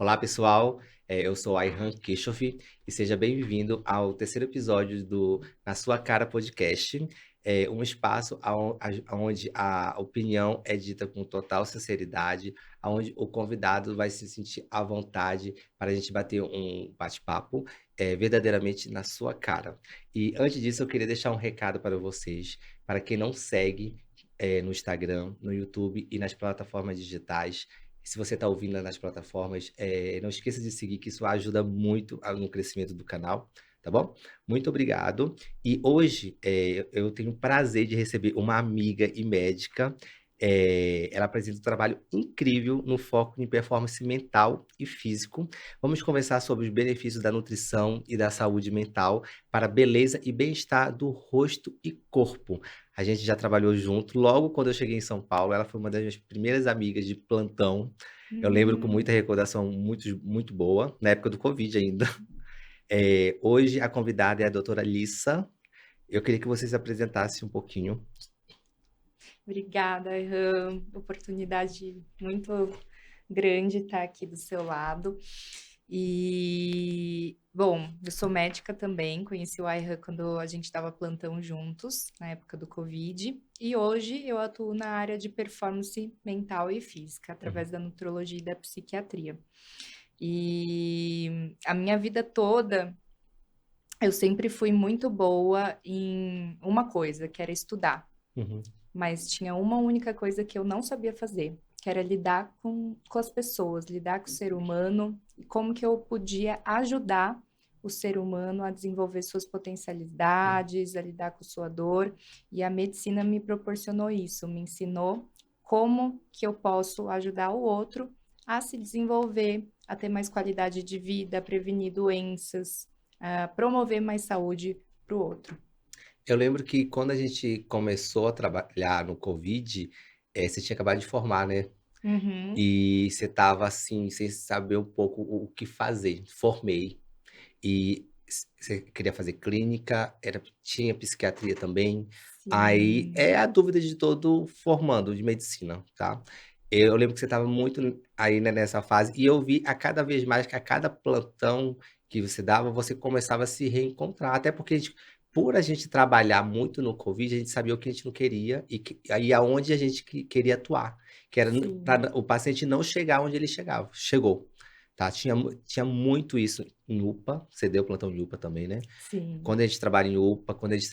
Olá, pessoal. Eu sou Ayhan Keshoff e seja bem-vindo ao terceiro episódio do Na Sua Cara Podcast, um espaço onde a opinião é dita com total sinceridade, onde o convidado vai se sentir à vontade para a gente bater um bate-papo verdadeiramente na sua cara. E antes disso, eu queria deixar um recado para vocês, para quem não segue no Instagram, no YouTube e nas plataformas digitais. Se você está ouvindo nas plataformas, não esqueça de seguir, que isso ajuda muito no crescimento do canal, tá bom? Muito obrigado. E hoje eu tenho o prazer de receber uma amiga e médica. Ela apresenta um trabalho incrível no foco em performance mental e físico. Vamos conversar sobre os benefícios da nutrição e da saúde mental para a beleza e bem-estar do rosto e corpo. A gente já trabalhou junto. Logo quando eu cheguei em São Paulo, ela foi uma das minhas primeiras amigas de plantão. Eu lembro com muita Hum, recordação muito boa, na época do Covid ainda. Hoje a convidada é a doutora Lissa. Eu queria que vocês apresentassem um pouquinho. Obrigada, Ayhan. Oportunidade muito grande estar aqui do seu lado. Bom, eu sou médica também, conheci o Ayhan quando a gente estava plantão juntos, na época do Covid, e hoje eu atuo na área de performance mental e física, Uhum, através da nutrologia e da psiquiatria. E a minha vida toda, eu sempre fui muito boa em uma coisa, que era estudar. uhum. Mas tinha uma única coisa que eu não sabia fazer, que era lidar com as pessoas, lidar com o ser humano e como que eu podia ajudar o ser humano a desenvolver suas potencialidades, a lidar com sua dor. E a medicina me proporcionou isso, me ensinou como que eu posso ajudar o outro a se desenvolver, a ter mais qualidade de vida, a prevenir doenças, a promover mais saúde para o outro. Eu lembro que quando a gente começou a trabalhar no Covid, você tinha acabado de formar, né? Uhum. E você estava assim, sem saber um pouco o que fazer. Formei. E você queria fazer clínica, tinha psiquiatria também. Aí Sim. é a dúvida de todo formando de medicina, tá? Eu lembro que você estava muito aí, né, nessa fase, e eu vi a cada vez mais que a cada plantão que você dava, você começava a se reencontrar. Até porque por a gente trabalhar muito no Covid, a gente sabia o que a gente não queria e aonde a gente queria atuar, que era Sim, para o paciente não chegar onde ele chegou. Tá? Tinha muito isso em UPA, você deu plantão em UPA também, né? sim, Quando a gente trabalha em UPA, quando a gente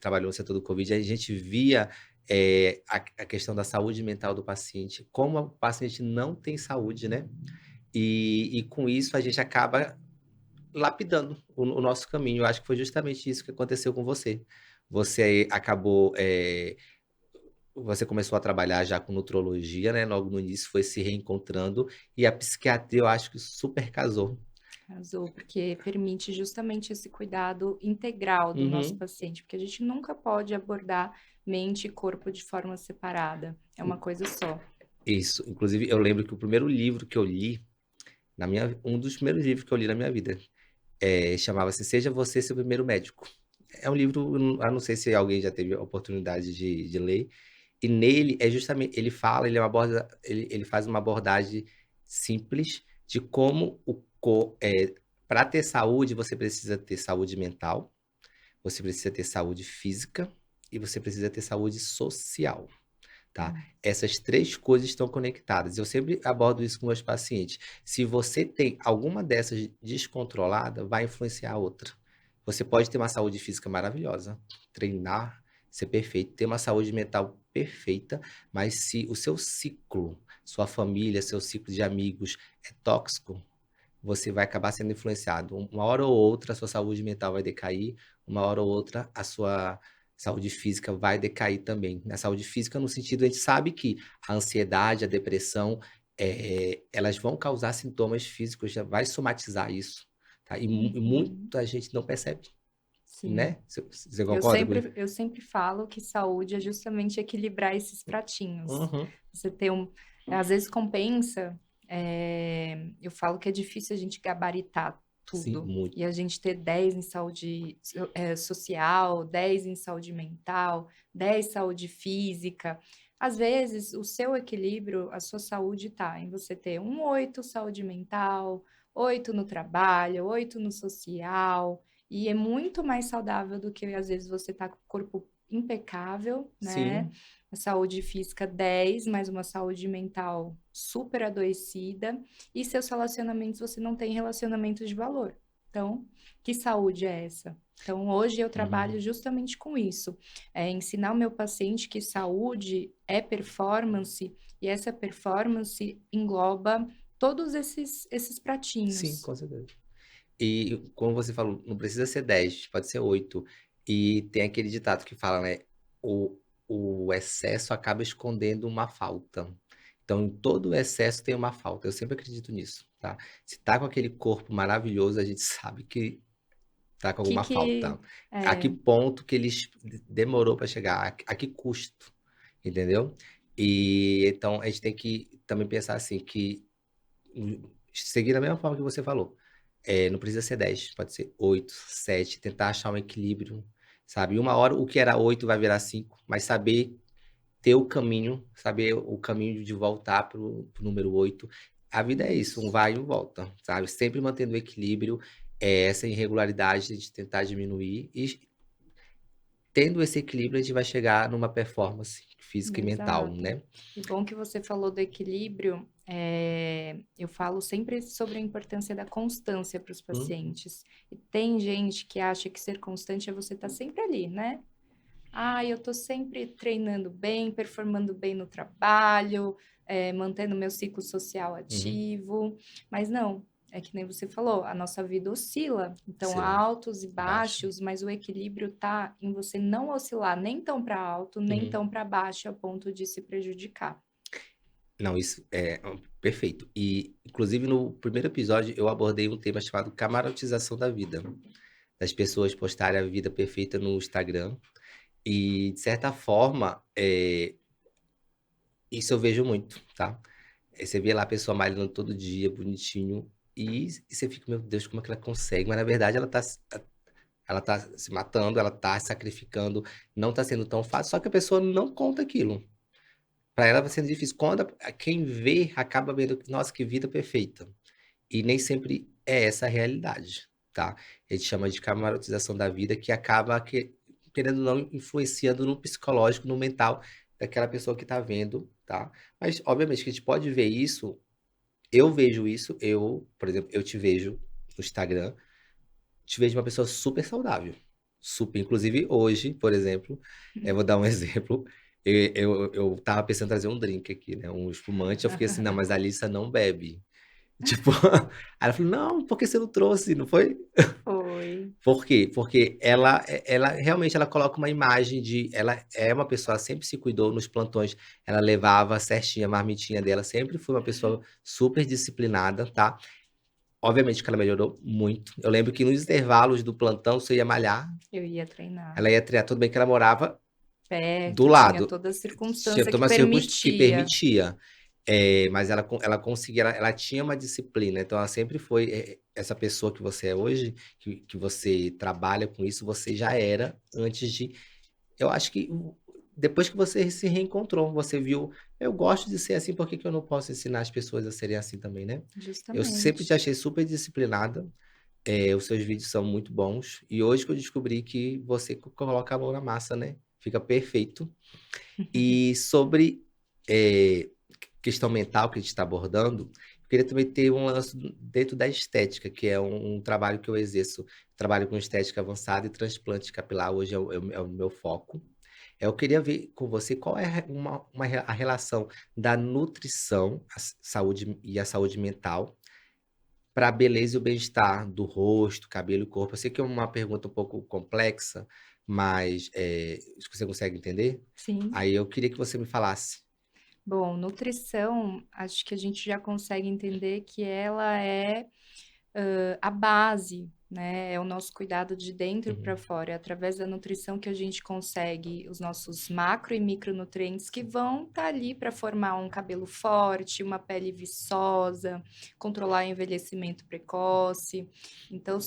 trabalhou no setor do Covid, a gente via a questão da saúde mental do paciente, como o paciente não tem saúde, né? E com isso a gente acaba lapidando o nosso caminho. Eu acho que foi justamente isso que aconteceu com você. Você acabou você começou a trabalhar já com nutrologia, né? Logo no início foi se reencontrando e a psiquiatria eu acho que super casou. arrasou, porque permite justamente esse cuidado integral do nosso Uhum. paciente, porque a gente nunca pode abordar mente e corpo de forma separada, é uma coisa só. Isso. Inclusive, eu lembro que o primeiro livro que eu li, um dos primeiros livros que eu li na minha vida, chamava-se Seja Você Seu Primeiro Médico. É um livro, eu não sei se alguém já teve a oportunidade de ler, e nele é justamente, ele fala, ele faz uma abordagem simples de como para ter saúde, você precisa ter saúde mental, você precisa ter saúde física e você precisa ter saúde social. Tá? Hum. Essas três coisas estão conectadas. Eu sempre abordo isso com meus pacientes. Se você tem alguma dessas descontrolada, vai influenciar a outra. Você pode ter uma saúde física maravilhosa, treinar, ser perfeito, ter uma saúde mental perfeita, mas se o seu ciclo, sua família, seu ciclo de amigos é tóxico, você vai acabar sendo influenciado. Uma hora ou outra, a sua saúde mental vai decair, uma hora ou outra, a sua saúde física vai decair também. Na saúde física, no sentido, a gente sabe que a ansiedade, a depressão, elas vão causar sintomas físicos, já vai somatizar isso, tá? E Uhum. muita gente não percebe, Sim. né? Você Eu concorda com isso? sempre, eu sempre falo que saúde é justamente equilibrar esses pratinhos. Uhum. Você ter às vezes compensa, eu falo que é difícil a gente gabaritar Sim, tudo. muito. E a gente ter 10 em saúde social, 10 em saúde mental, 10 em saúde física. Às vezes, o seu equilíbrio, a sua saúde está em você ter um 8 saúde mental, 8 no trabalho, 8 no social, e é muito mais saudável do que às vezes você tá com o corpo impecável, né, Sim, a saúde física 10, mas uma saúde mental super adoecida, e seus relacionamentos você não tem relacionamentos de valor. Então, que saúde é essa? Então, hoje eu trabalho uhum. justamente com isso. Ensinar o meu paciente que saúde é performance e essa performance engloba todos esses Sim, pratinhos. com certeza. E como você falou, não precisa ser 10, pode ser 8. E tem aquele ditado que fala, né? O, o excesso acaba escondendo uma falta. Então, em todo excesso tem uma falta. Eu sempre acredito nisso, tá? Se tá com aquele corpo maravilhoso, a gente sabe que tá com alguma Que falta. A que ponto que ele demorou para chegar? A que custo? Entendeu? E então a gente tem que também pensar assim, que seguir da mesma forma que você falou. Não precisa ser 10, pode ser 8, 7, tentar achar um equilíbrio, sabe? Uma hora o que era 8 vai virar 5, mas saber ter o caminho, saber o caminho de voltar pro número 8. A vida é isso, um isso, vai e um volta, sabe? Sempre mantendo o equilíbrio, essa irregularidade de tentar diminuir e tendo esse equilíbrio a gente vai chegar numa performance física e mental, exato. né? E bom que você falou do equilíbrio, eu falo sempre sobre a importância da constância para os Uhum, pacientes. E tem gente que acha que ser constante é você estar sempre ali, né? Ah, eu tô sempre treinando bem, performando bem no trabalho, mantendo meu ciclo social uhum, ativo, mas não, é que nem você falou, a nossa vida oscila, então há oscila, altos e baixa. baixos, mas o equilíbrio tá em você não oscilar nem tão para alto, nem Uhum. tão para baixo a ponto de se prejudicar. Não, isso é perfeito. E, inclusive, no primeiro episódio, eu abordei um tema chamado camarotização da vida. Das pessoas postarem a vida perfeita no Instagram. E, de certa forma, isso eu vejo muito, tá? Você vê lá a pessoa malhando todo dia, bonitinho, e você fica, meu Deus, como é que ela consegue? Mas, na verdade, ela tá se matando, ela tá se sacrificando, não tá sendo tão fácil, só que a pessoa não conta aquilo. Para ela vai sendo difícil. Quando quem vê acaba vendo, nossa, que vida perfeita. E nem sempre é essa a realidade, tá? A gente chama de camarotização da vida, que acaba, querendo ou não, influenciando no psicológico, no mental daquela pessoa que está vendo, tá? Mas, obviamente, que a gente pode ver isso, eu vejo isso, por exemplo, eu te vejo no Instagram, te vejo uma pessoa super saudável, super. Inclusive, hoje, por exemplo, eu vou dar um exemplo, eu tava pensando em trazer um drink aqui, né? Um espumante, eu fiquei assim, não, mas a Alissa não bebe. Tipo, aí ela falou, não, por que você não trouxe? Não foi? Foi. Por quê? Porque ela realmente ela coloca uma imagem de. Ela é uma pessoa, ela sempre se cuidou nos plantões, ela levava certinho a marmitinha dela, sempre foi uma pessoa super disciplinada, tá? Obviamente que ela melhorou muito. Eu lembro que nos intervalos do plantão, você ia malhar, Eu ia treinar ela ia treinar, tudo bem que ela morava do perto, tinha lado, toda a tinha circunstância toda que uma circunstância que permitia. permitia. Mas ela conseguia, ela tinha uma disciplina, então ela sempre foi essa pessoa que você é hoje, que você trabalha com isso, você já era antes de. Eu acho que depois que você se reencontrou, você viu, eu gosto de ser assim, por que que eu não posso ensinar as pessoas a serem assim também, né? Eu sempre te Justamente. achei super disciplinada, os seus vídeos são muito bons, e hoje que eu descobri que você coloca a mão na massa, né? Fica perfeito. E sobre eh, questão mental que a gente está abordando, eu queria também ter um lance dentro da estética, que é um trabalho que eu exerço. Trabalho com estética avançada e transplante capilar, hoje é o meu foco. Eu queria ver com você qual é a relação da nutrição, saúde e a saúde mental para a beleza e o bem-estar do rosto, cabelo e corpo. Eu sei que é uma pergunta um pouco complexa, mas você consegue entender? Sim. Aí eu queria que você me falasse. Bom, nutrição, acho que a gente já consegue entender que ela é a base, né, é o nosso cuidado de dentro para Uhum, fora, é através da nutrição que a gente consegue os nossos macro e micronutrientes que vão estar ali para formar um cabelo forte, uma pele viçosa, controlar o envelhecimento precoce. Então,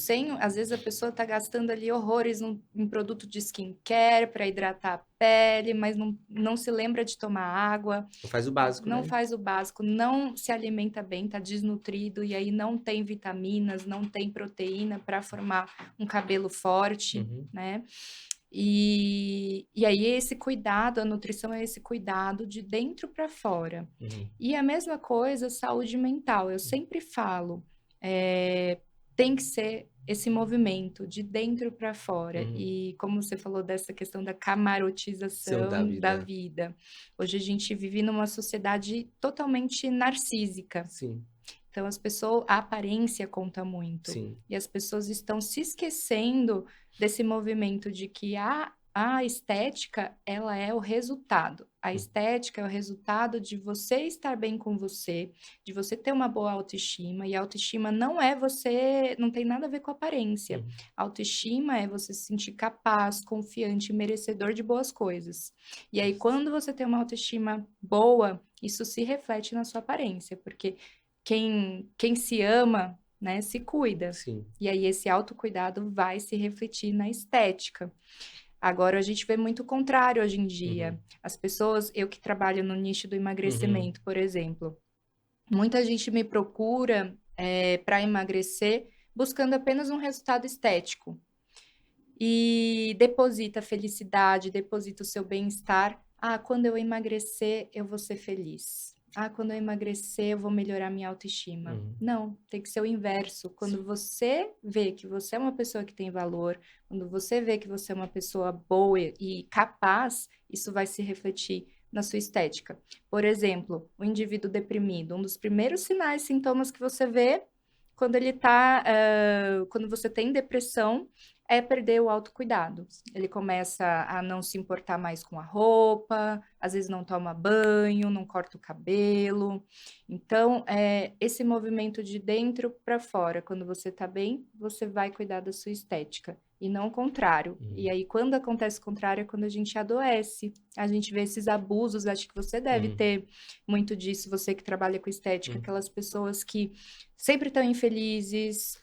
às vezes a pessoa está gastando ali horrores em produto de skincare para hidratar a pele, mas não se lembra de tomar água, Não faz o básico, não né? faz o básico, não se alimenta bem, está desnutrido, e aí não tem vitaminas, não tem proteína para formar um cabelo forte, Uhum, né? E aí esse cuidado, a nutrição é esse cuidado de dentro para fora. uhum, E a mesma coisa, saúde mental. Eu sempre falo, tem que ser esse movimento de dentro para fora. uhum. E como você falou dessa questão da Seu da camarotização da vida. vida, hoje a gente vive numa sociedade totalmente narcísica. Sim, Então as pessoas, a aparência conta muito. sim. E as pessoas estão se esquecendo desse movimento de que a estética, ela é o resultado. A Hum, estética é o resultado de você estar bem com você, de você ter uma boa autoestima. E a autoestima não é você, não tem nada a ver com aparência. uhum, A autoestima é você se sentir capaz, confiante, merecedor de boas coisas. E aí, quando você tem uma autoestima boa, isso se reflete na sua aparência, porque quem se ama, né, se cuida. sim. E aí esse autocuidado vai se refletir na estética. Agora a gente vê muito o contrário hoje em dia. Uhum, As pessoas, eu que trabalho no nicho do uhum, emagrecimento, por exemplo, muita gente me procura para emagrecer buscando apenas um resultado estético e deposita felicidade, deposita o seu bem-estar. Ah, quando eu emagrecer, eu vou ser feliz. Ah, quando eu emagrecer, eu vou melhorar minha autoestima. uhum. Não, tem que ser o inverso. Quando você vê que você é uma pessoa que tem valor, quando você vê que você é uma pessoa boa e capaz, isso vai se refletir na sua estética. Por exemplo, o indivíduo deprimido, um dos primeiros sinais, sintomas que você vê quando ele tá, quando você tem depressão, é perder o autocuidado. Ele começa a não se importar mais com a roupa, às vezes não toma banho, não corta o cabelo. Então, esse movimento de dentro para fora, quando você está bem, você vai cuidar da sua estética. E não o contrário. E Uhum, aí, quando acontece o contrário, é quando a gente adoece. A gente vê esses abusos, acho que você deve uhum, ter muito disso, você que trabalha com estética, uhum, aquelas pessoas que sempre estão infelizes,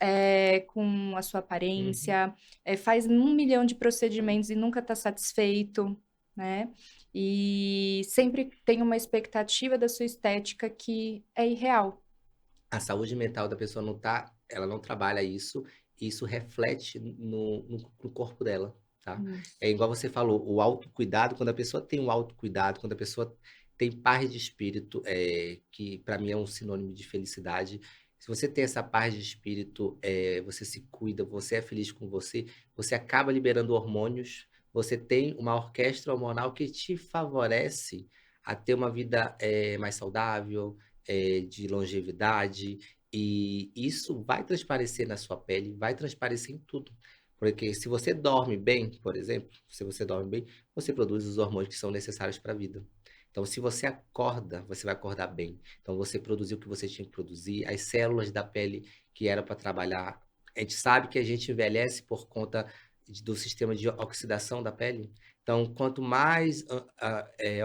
com a sua uhum. aparência, faz 1 milhão de procedimentos e nunca está satisfeito, né? E sempre tem uma expectativa da sua estética que é irreal. A saúde mental da pessoa não tá, ela não trabalha isso, e isso reflete no corpo dela, tá? Isso. É igual você falou, o autocuidado, quando a pessoa tem o autocuidado, quando a pessoa tem paz de espírito, que para mim é um sinônimo de felicidade. Se você tem essa paz de espírito, você se cuida, você é feliz com você, você acaba liberando hormônios, você tem uma orquestra hormonal que te favorece a ter uma vida mais saudável, de longevidade, e isso vai transparecer na sua pele, vai transparecer em tudo. Porque se você dorme bem, por exemplo, se você dorme bem, você produz os hormônios que são necessários para a vida. Então, se você acorda, você vai acordar bem. Então, você produziu o que você tinha que produzir, as células da pele que era para trabalhar. A gente sabe que a gente envelhece por conta do sistema de oxidação da pele. Então, quanto mais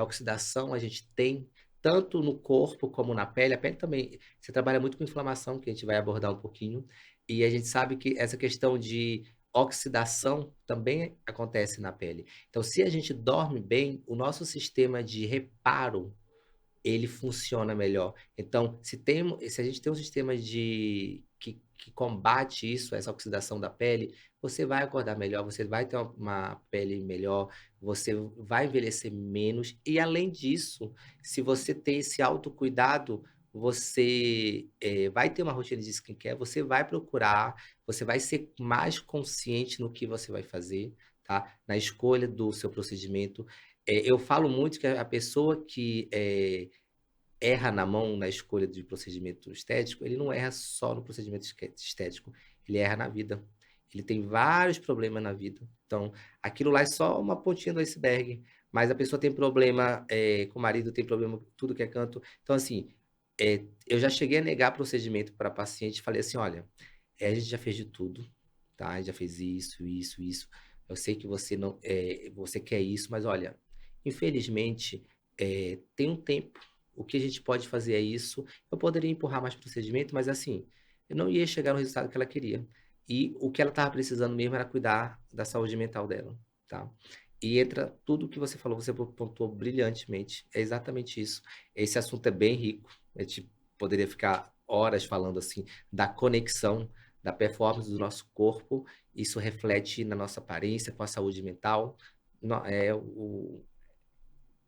oxidação a gente tem, tanto no corpo como na pele. A pele também, você trabalha muito com inflamação, que a gente vai abordar um pouquinho. E a gente sabe que essa questão de oxidação também acontece na pele. Então, se a gente dorme bem, o nosso sistema de reparo ele funciona melhor. Então, se a gente tem um sistema que combate isso, essa oxidação da pele, você vai acordar melhor, você vai ter uma pele melhor, você vai envelhecer menos. E além disso, se você tem esse autocuidado, você vai ter uma rotina de skincare, você vai procurar, você vai ser mais consciente no que você vai fazer, tá? Na escolha do seu procedimento. Eu falo muito que a pessoa que erra na mão na escolha de procedimento estético, ele não erra só no procedimento estético, ele erra na vida. Ele tem vários problemas na vida. Então, aquilo lá é só uma pontinha do iceberg. Mas a pessoa tem problema com o marido, tem problema com tudo que é canto. Então, assim, eu já cheguei a negar procedimento para paciente e falei assim: olha, a gente já fez de tudo, tá? A gente já fez isso, isso, isso. Eu sei que você não, você quer isso, mas olha, infelizmente, tem um tempo. O que a gente pode fazer é isso. Eu poderia empurrar mais procedimento, mas assim, eu não ia chegar no resultado que ela queria. E o que ela estava precisando mesmo era cuidar da saúde mental dela, tá? E entra tudo que você falou, você pontuou brilhantemente. É exatamente isso. Esse assunto é bem rico. A gente poderia ficar horas falando assim da conexão, da performance do nosso corpo. Isso reflete na nossa aparência, com a saúde mental.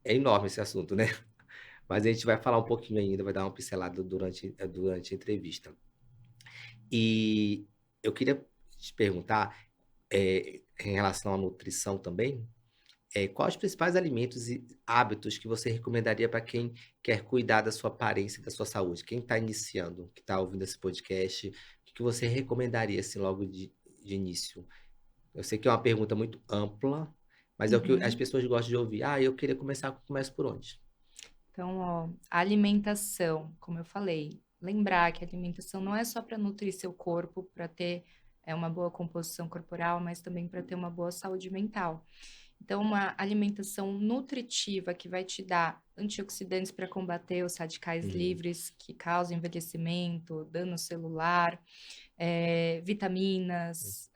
É enorme esse assunto, né? Mas a gente vai falar um pouquinho ainda, vai dar uma pincelada durante a entrevista. E eu queria te perguntar, em relação à nutrição também, quais os principais alimentos e hábitos que você recomendaria para quem quer cuidar da sua aparência e da sua saúde? Quem está iniciando, que está ouvindo esse podcast, o que que você recomendaria assim logo de início? Eu sei que é uma pergunta muito ampla, mas é o que as Uhum. pessoas gostam de ouvir. Ah, eu queria começar, começo por onde? Então, ó, alimentação, como eu falei, lembrar que a alimentação não é só para nutrir seu corpo, para ter uma boa composição corporal, mas também para ter uma boa saúde mental. Então, uma alimentação nutritiva que vai te dar antioxidantes para combater os radicais Uhum, livres que causam envelhecimento, dano celular, vitaminas,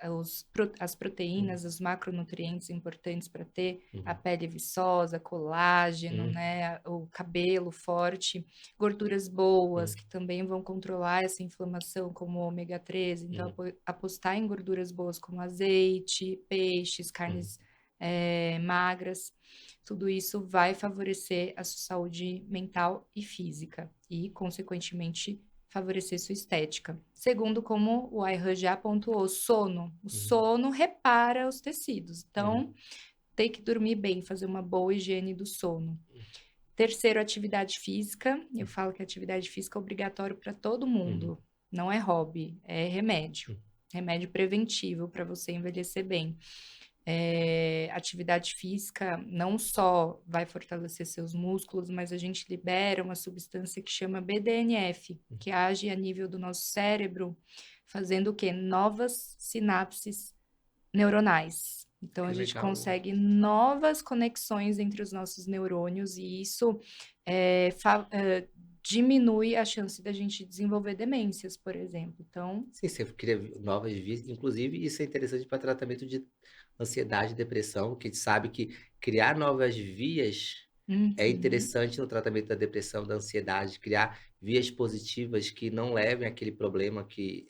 as uhum, proteínas, os macronutrientes importantes para ter a uhum, pele viçosa, colágeno, uhum, né, o cabelo forte, gorduras boas, uhum, que também vão controlar essa inflamação, como o ômega 3. Então, uhum, apostar em gorduras boas como azeite, peixes, uhum. carnes magras, tudo isso vai favorecer a sua saúde mental e física e, consequentemente, favorecer sua estética. Segundo, como o Ayhan já pontuou, sono. O Uhum, sono repara os tecidos. uhum, Então, tem que dormir bem, fazer uma boa higiene do sono. Terceiro, atividade física. Eu falo que atividade física é obrigatório para todo uhum, mundo. Não é hobby, é remédio. uhum, Remédio preventivo para você envelhecer bem. Atividade física não só vai fortalecer seus músculos, mas a gente libera uma substância que chama BDNF, uhum. que age a nível do nosso cérebro, fazendo o quê? Novas sinapses neuronais. Então, a Que gente legal. consegue novas conexões entre os nossos neurônios e isso eh, fa- eh, diminui a chance da gente desenvolver demências, por exemplo. Então, Sim, você cria novas vias. Inclusive, isso é interessante para tratamento de ansiedade e depressão, que a gente sabe que criar novas vias é uhum, interessante no tratamento da depressão, da ansiedade, criar vias positivas que não levem àquele problema que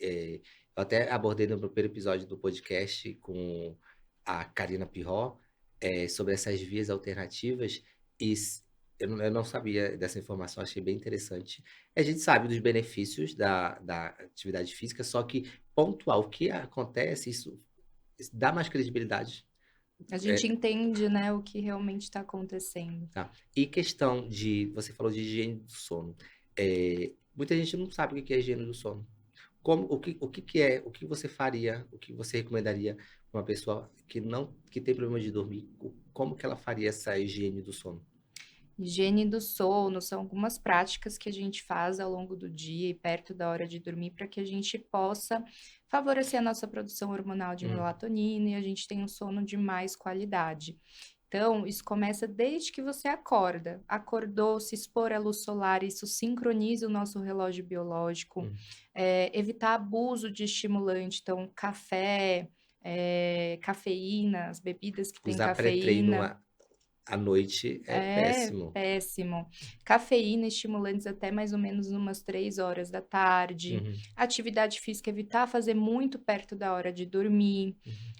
eu até abordei no primeiro episódio do podcast com a Karina Pirró, sobre essas vias alternativas, e eu não sabia dessa informação, achei bem interessante. A gente sabe dos benefícios da atividade física, só que pontuar o que acontece, isso dá mais credibilidade. a gente É, entende, né, o que realmente está acontecendo. tá. E questão de, você falou de higiene do sono. Muita gente não sabe o que é higiene do sono. O que é, o que você faria, o que você recomendaria para uma pessoa que não, que tem problema de dormir? Como que ela faria essa higiene do sono? Higiene do sono são algumas práticas que a gente faz ao longo do dia e perto da hora de dormir para que a gente possa favorecer a nossa produção hormonal de Hum, melatonina e a gente tenha um sono de mais qualidade. Então, isso começa desde que você acorda. Acordou, se expor à luz solar, isso sincroniza o nosso relógio biológico. hum. Evitar abuso de estimulante, então, café, cafeína, as bebidas que têm Usar pré-treino cafeína. à noite é É péssimo. péssimo. Cafeína, estimulantes até mais ou menos umas 3 horas da tarde. Uhum, Atividade física, evitar fazer muito perto da hora de dormir. uhum.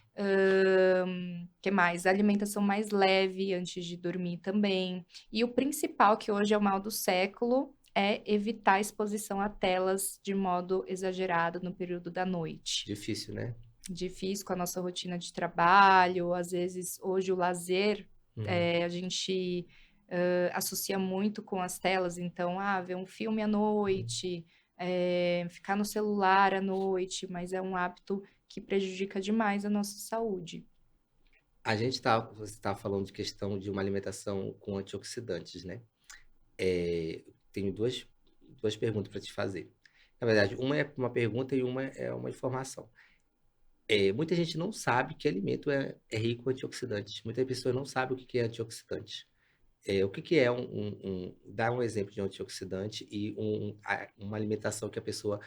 Que mais? Alimentação mais leve antes de dormir também. E o principal, que hoje é o mal do século, é evitar a exposição a telas de modo exagerado no período da noite. Difícil, né? Difícil com a nossa rotina de trabalho, às vezes hoje o lazer, Uhum. a gente associa muito com as telas, então, ver um filme à noite, ficar no celular à noite, mas é um hábito que prejudica demais a nossa saúde. Você está falando de questão de uma alimentação com antioxidantes, né? Tenho duas perguntas para te fazer. Na verdade, uma é uma pergunta e uma é uma informação. Muita gente não sabe que alimento é rico em antioxidantes. Muitas pessoas não sabem o que que é antioxidante. O que que é dá um exemplo de antioxidante e uma alimentação que a pessoa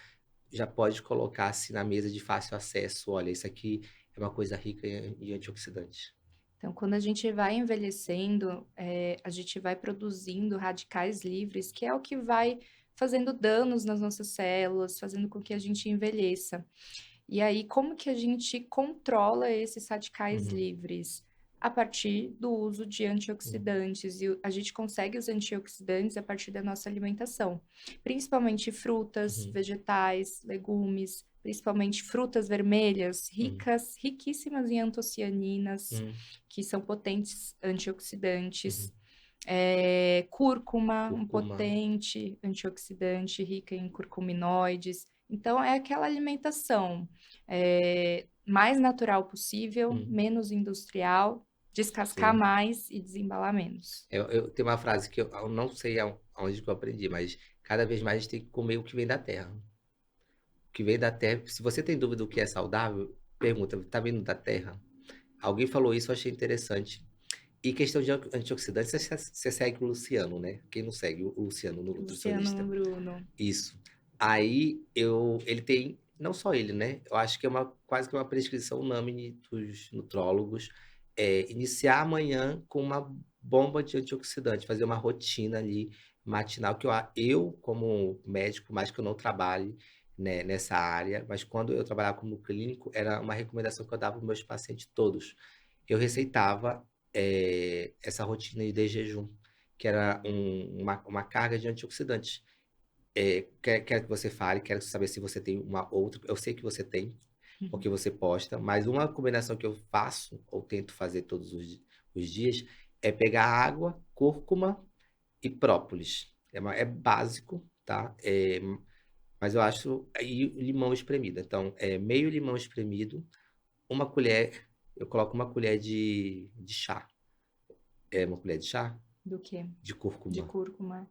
já pode colocar assim na mesa de fácil acesso. Olha, isso aqui é uma coisa rica em antioxidantes. Então, quando a gente vai envelhecendo, a gente vai produzindo radicais livres, que é o que vai fazendo danos nas nossas células, fazendo com que a gente envelheça. E aí, como que a gente controla esses radicais Uhum, livres? A partir do uso de uhum, antioxidantes. E a gente consegue os antioxidantes a partir da nossa alimentação, principalmente frutas, uhum, vegetais, legumes, principalmente frutas vermelhas, uhum, ricas, riquíssimas em antocianinas, uhum, que são potentes uhum. antioxidantes. Cúrcuma, um Cúrcuma. potente antioxidante, rica em curcuminoides. Então, é aquela alimentação mais natural possível, Uhum, menos industrial, descascar sim. mais e desembalar menos. Eu tenho uma frase que eu não sei aonde que eu aprendi, mas cada vez mais a gente tem que comer o que vem da terra. O que vem da terra, se você tem dúvida do que é saudável, pergunta, tá vindo da terra? Alguém falou isso, eu achei interessante. E questão de antioxidantes, você segue o Luciano, né? Quem não segue o Luciano, no Luciano nutricionista? Bruno. Isso. Aí ele tem, não só ele, né? Eu acho que é quase que uma prescrição unânime dos nutrólogos, iniciar amanhã com uma bomba de antioxidante, fazer uma rotina ali matinal, que eu como médico, mais que eu não trabalhe, né, nessa área, mas quando eu trabalhava como clínico, era uma recomendação que eu dava para meus pacientes todos. Eu receitava essa rotina de jejum, que era uma carga de antioxidantes. Quero que você fale, quero saber se você tem uma outra. Eu sei que você tem, porque você posta, mas uma combinação que eu faço, ou tento fazer todos os dias, é pegar água, cúrcuma e própolis. É básico, tá? Mas eu acho. E limão espremido. Então, meio limão espremido, uma colher. Eu coloco uma colher de chá. É uma colher de chá Do que? de De cúrcuma. cúrcuma.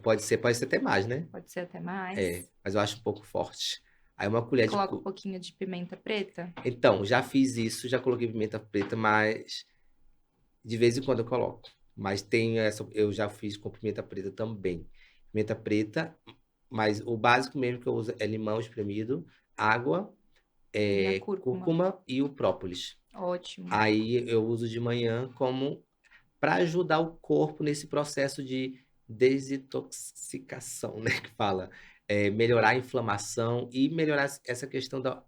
Pode ser até mais, né? Pode ser até mais. Mas eu acho um pouco forte. Aí uma colher de Coloca um pouquinho de pimenta preta. Então, já fiz isso, já coloquei pimenta preta, mas de vez em quando eu coloco. Mas tem essa, eu já fiz com pimenta preta também. Pimenta preta, mas o básico mesmo que eu uso é limão espremido, água, E a cúrcuma. cúrcuma e o própolis. Ótimo. Aí eu uso de manhã como para ajudar o corpo nesse processo de desintoxicação, né, que fala, melhorar a inflamação e melhorar essa questão da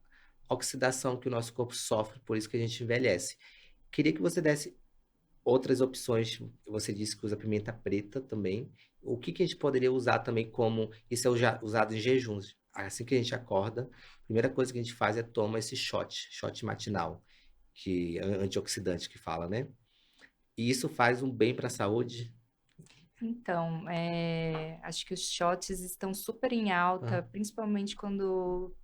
oxidação que o nosso corpo sofre, por isso que a gente envelhece. Queria que você desse outras opções. Você disse que usa pimenta preta também. O que que a gente poderia usar também como isso é usado em jejuns? Assim que a gente acorda, a primeira coisa que a gente faz é tomar esse shot matinal, que é antioxidante que fala, né? E isso faz um bem para a saúde. Então, acho que os shots estão super em alta, Ah, principalmente quando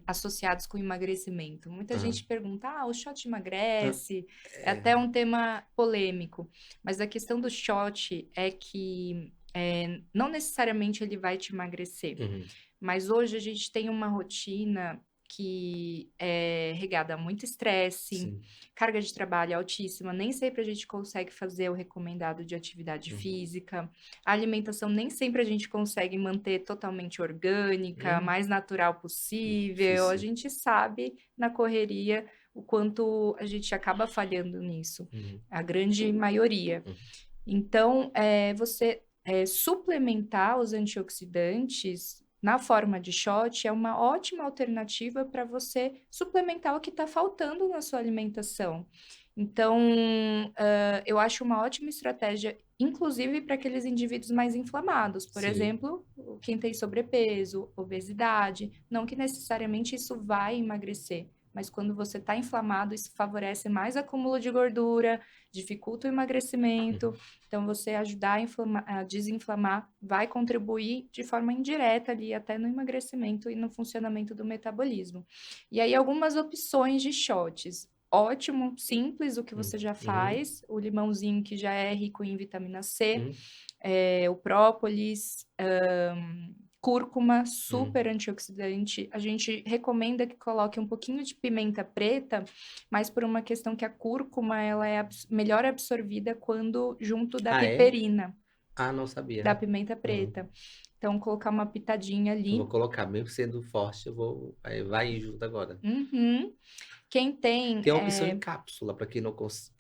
associados com emagrecimento. Muita ah, gente pergunta: o shot ah, emagrece? É é, até um tema polêmico, mas a questão do shot é que não necessariamente ele vai te emagrecer. uhum, Mas hoje a gente tem uma rotina que é regada a muito estresse, sim, carga de trabalho altíssima, nem sempre a gente consegue fazer o recomendado de atividade uhum, física, a alimentação nem sempre a gente consegue manter totalmente orgânica, uhum, mais natural possível. A difícil. gente sabe na correria o quanto a gente acaba falhando nisso, Uhum, a grande maioria. uhum. Então, você suplementar os antioxidantes na forma de shot é uma ótima alternativa para você suplementar o que está faltando na sua alimentação. Então, eu acho uma ótima estratégia, inclusive para aqueles indivíduos mais inflamados, por Sim. exemplo, quem tem sobrepeso, obesidade, não que necessariamente isso vai emagrecer. Mas quando você está inflamado, isso favorece mais acúmulo de gordura, dificulta o emagrecimento. Uhum, Então, você ajudar a desinflamar vai contribuir de forma indireta ali até no emagrecimento e no funcionamento do metabolismo. E aí, algumas opções de shots. Ótimo, simples, o que uhum, você já uhum, faz, o limãozinho que já é rico em vitamina C, uhum, o própolis, cúrcuma, uhum. super antioxidante. A gente recomenda que coloque um pouquinho de pimenta preta, mas por uma questão que a cúrcuma ela é melhor absorvida quando junto da Ah, é? piperina, Ah, não da sabia. pimenta Uhum. preta. Então, colocar uma pitadinha Eu vou ali. colocar, mesmo sendo forte, vai ir junto agora. Uhum. Quem tem Tem a opção em cápsula, para quem não consegue.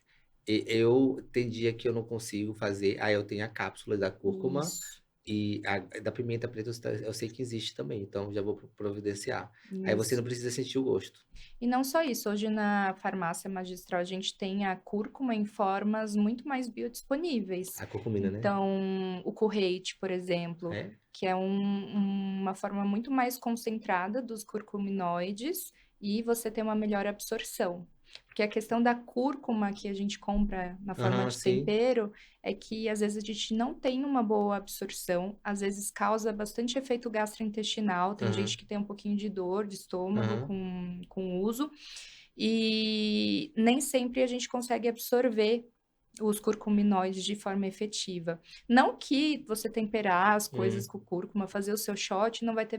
Tem dia que eu não consigo fazer, aí eu tenho a cápsula da cúrcuma Isso, e a da pimenta preta eu sei que existe também, então já vou providenciar. Aí você isso. não precisa sentir o gosto. E não só isso, hoje na farmácia magistral a gente tem a cúrcuma em formas muito mais biodisponíveis. A curcumina, né? Então, o currate, por exemplo, É? que é uma forma muito mais concentrada dos curcuminoides e você tem uma melhor absorção. Porque a questão da cúrcuma que a gente compra na forma Aham, de sim. tempero é que às vezes a gente não tem uma boa absorção, às vezes causa bastante efeito gastrointestinal, tem gente Aham, que tem um pouquinho de dor de estômago aham. com o uso, e nem sempre a gente consegue absorver os curcuminoides de forma efetiva. Não que você temperar as coisas Hum, com cúrcuma, fazer o seu shot não vai ter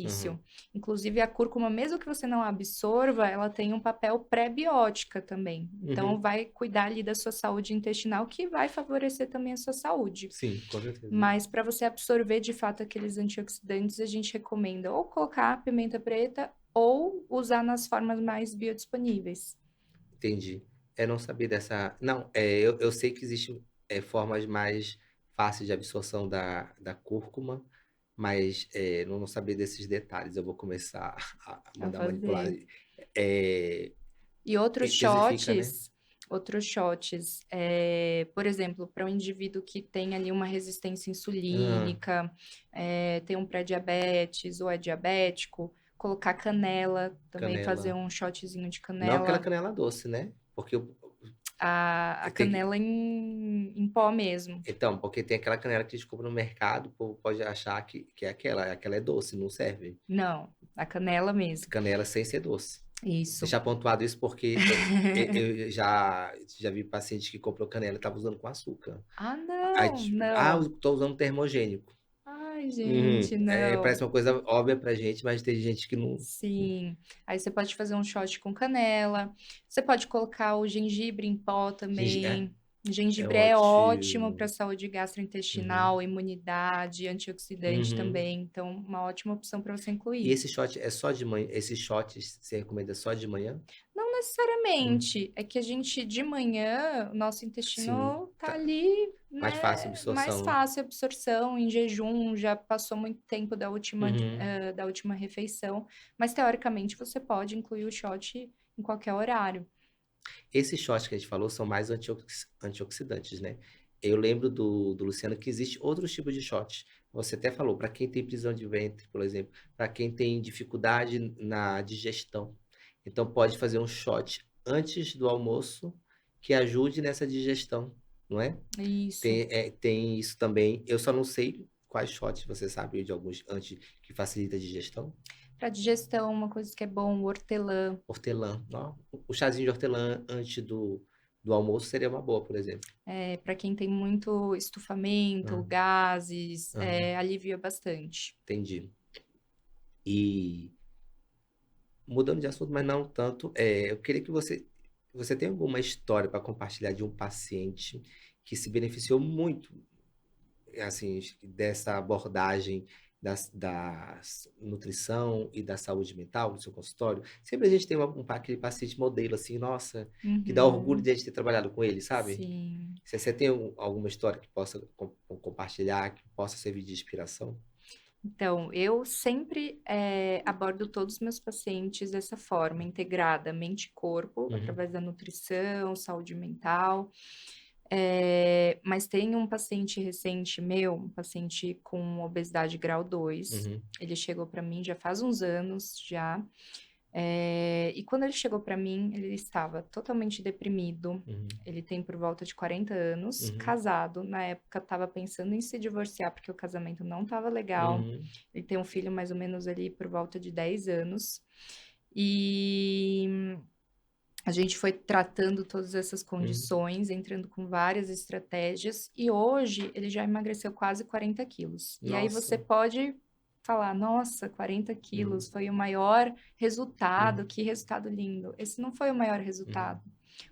uhum, benefício. Inclusive, a cúrcuma, mesmo que você não absorva, ela tem um papel pré-biótica também. Então, uhum. vai cuidar ali da sua saúde intestinal, que vai favorecer também a sua saúde. Sim, com certeza. Mas para você absorver de fato aqueles antioxidantes, a gente recomenda ou colocar pimenta preta ou usar nas formas mais biodisponíveis. Entendi. Eu não sabia dessa. Não, eu sei que existem formas mais fáceis de absorção da cúrcuma, mas não sabia desses detalhes. Eu vou começar a A mandar manipular. fazer. É, E intensifica, né? outros shots, por exemplo, para um indivíduo que tem ali uma resistência Ah, insulínica, tem um pré-diabetes ou é diabético, colocar canela, também fazer canela. um shotzinho de Não aquela canela, canela doce, né? Porque a tem canela em pó mesmo. então, porque tem aquela canela que a gente compra no mercado, o povo pode achar que é aquela é doce, não serve. Não, a canela mesmo. Canela sem ser doce. Isso. Deixar pontuado isso porque eu já vi paciente que comprou canela e estava usando com açúcar. Ah, Aí, não, tipo, eu não. tô usando termogênico. Ai, Uhum. gente, não. Parece uma coisa óbvia pra gente, mas tem gente que não. Sim. Aí você pode fazer um shot com canela. Você pode colocar o gengibre em pó É, também. é Gengibre é ótimo para ótimo. saúde Uhum. gastrointestinal, imunidade, antioxidante Uhum. também. Então, uma ótima opção para você E incluir. esse shot é só de manhã? Esses shots você recomenda só de manhã? Não Hum. necessariamente. É que a gente, de manhã, o nosso Sim, intestino tá tá. ali, Mais fácil a né, mais absorção, né? fácil a absorção, em jejum, já passou muito tempo Uhum. da última refeição. Mas, teoricamente, você pode incluir o shot em qualquer horário. Esses shots que a gente falou são mais antioxidantes, né? Eu lembro do Luciano que existe outros tipos de shots. Você até falou, para quem tem prisão de ventre, por exemplo, para quem tem dificuldade na digestão. Então pode fazer um shot antes do almoço que ajude nessa digestão, não é? Isso. Tem isso também. Eu só não sei quais shots você sabe de alguns antes que facilita a digestão. Para digestão, uma coisa que é bom, hortelã. Hortelã, ó. O chazinho de hortelã antes do almoço seria uma boa, por exemplo. Para quem tem muito estufamento, Aham, gases, aham, alivia bastante. entendi. E mudando de assunto, mas não tanto, eu queria que você tenha alguma história para compartilhar de um paciente que se beneficiou muito, assim, dessa abordagem da nutrição e da saúde mental no seu consultório. Sempre a gente tem aquele paciente modelo, assim, nossa, que dá orgulho Uhum. de a gente ter trabalhado com ele, sabe? Sim. Você tem alguma história que possa compartilhar, que possa servir de inspiração? Então, eu sempre abordo todos os meus pacientes dessa forma, integrada, mente e corpo, Uhum, através da nutrição, saúde mental. Mas tem um paciente recente meu, um paciente com obesidade grau 2. uhum, Ele chegou para mim já faz uns anos já. E quando ele chegou para mim, ele estava totalmente deprimido. uhum, Ele tem por volta de 40 anos, uhum, casado. Na época, estava pensando em se divorciar porque o casamento não estava legal. uhum, Ele tem um filho mais ou menos ali por volta de 10 anos. E a gente foi tratando todas essas uhum. condições, entrando com várias estratégias. E hoje ele já emagreceu quase 40 quilos. E aí você Nossa. pode falar, nossa, 40 Uhum, quilos foi o maior resultado, uhum, que resultado lindo. Esse não foi o maior uhum. resultado.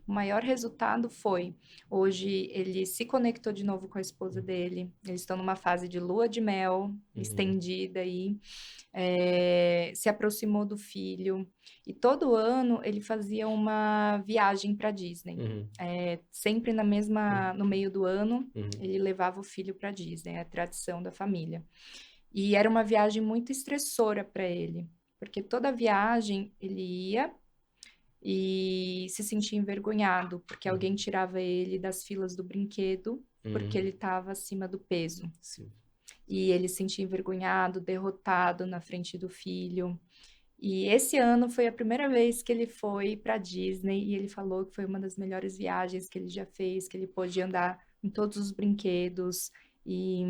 O maior resultado foi, hoje ele se conectou de novo com a esposa dele, eles estão numa fase de lua de mel, estendida aí, se aproximou do filho, e todo ano ele fazia uma viagem para Disney. Sempre no meio do ano, ele levava o filho para Disney, é a tradição da família. E era uma viagem muito estressora para ele, porque toda viagem ele ia e se sentia envergonhado, porque alguém tirava ele das filas do brinquedo, porque ele estava acima do peso. Sim. E ele se sentia envergonhado, derrotado na frente do filho. E esse ano foi a primeira vez que ele foi para Disney e ele falou que foi uma das melhores viagens que ele já fez, que ele pôde andar em todos os brinquedos. E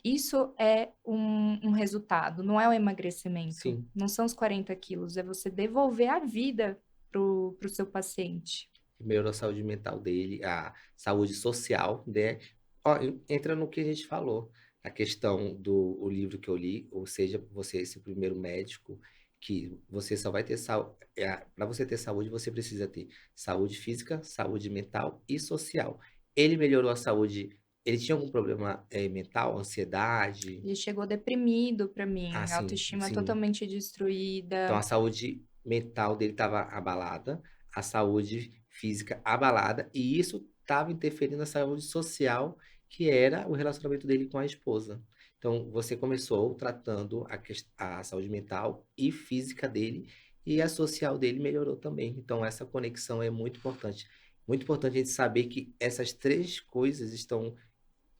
isso é um resultado, não é o emagrecimento, Sim. não são os 40 quilos, é você devolver a vida pro seu paciente. Melhorou a saúde mental dele, a saúde social, né? Ó, entra no que a gente falou, a questão do o livro que eu li, ou seja, você esse primeiro médico, que você só vai ter saúde, para você ter saúde, você precisa ter saúde física, saúde mental e social. Ele melhorou a saúde, ele tinha algum problema mental, ansiedade? Ele chegou deprimido para Ah, mim, sim, autoestima sim. totalmente Então, destruída. a saúde mental dele estava abalada, a saúde física abalada, e isso estava interferindo na saúde social, que era o relacionamento dele com a esposa. Então, você começou tratando a saúde mental e física dele, e a social dele melhorou também. Então, essa conexão é muito importante. Muito importante a gente saber que essas três coisas estão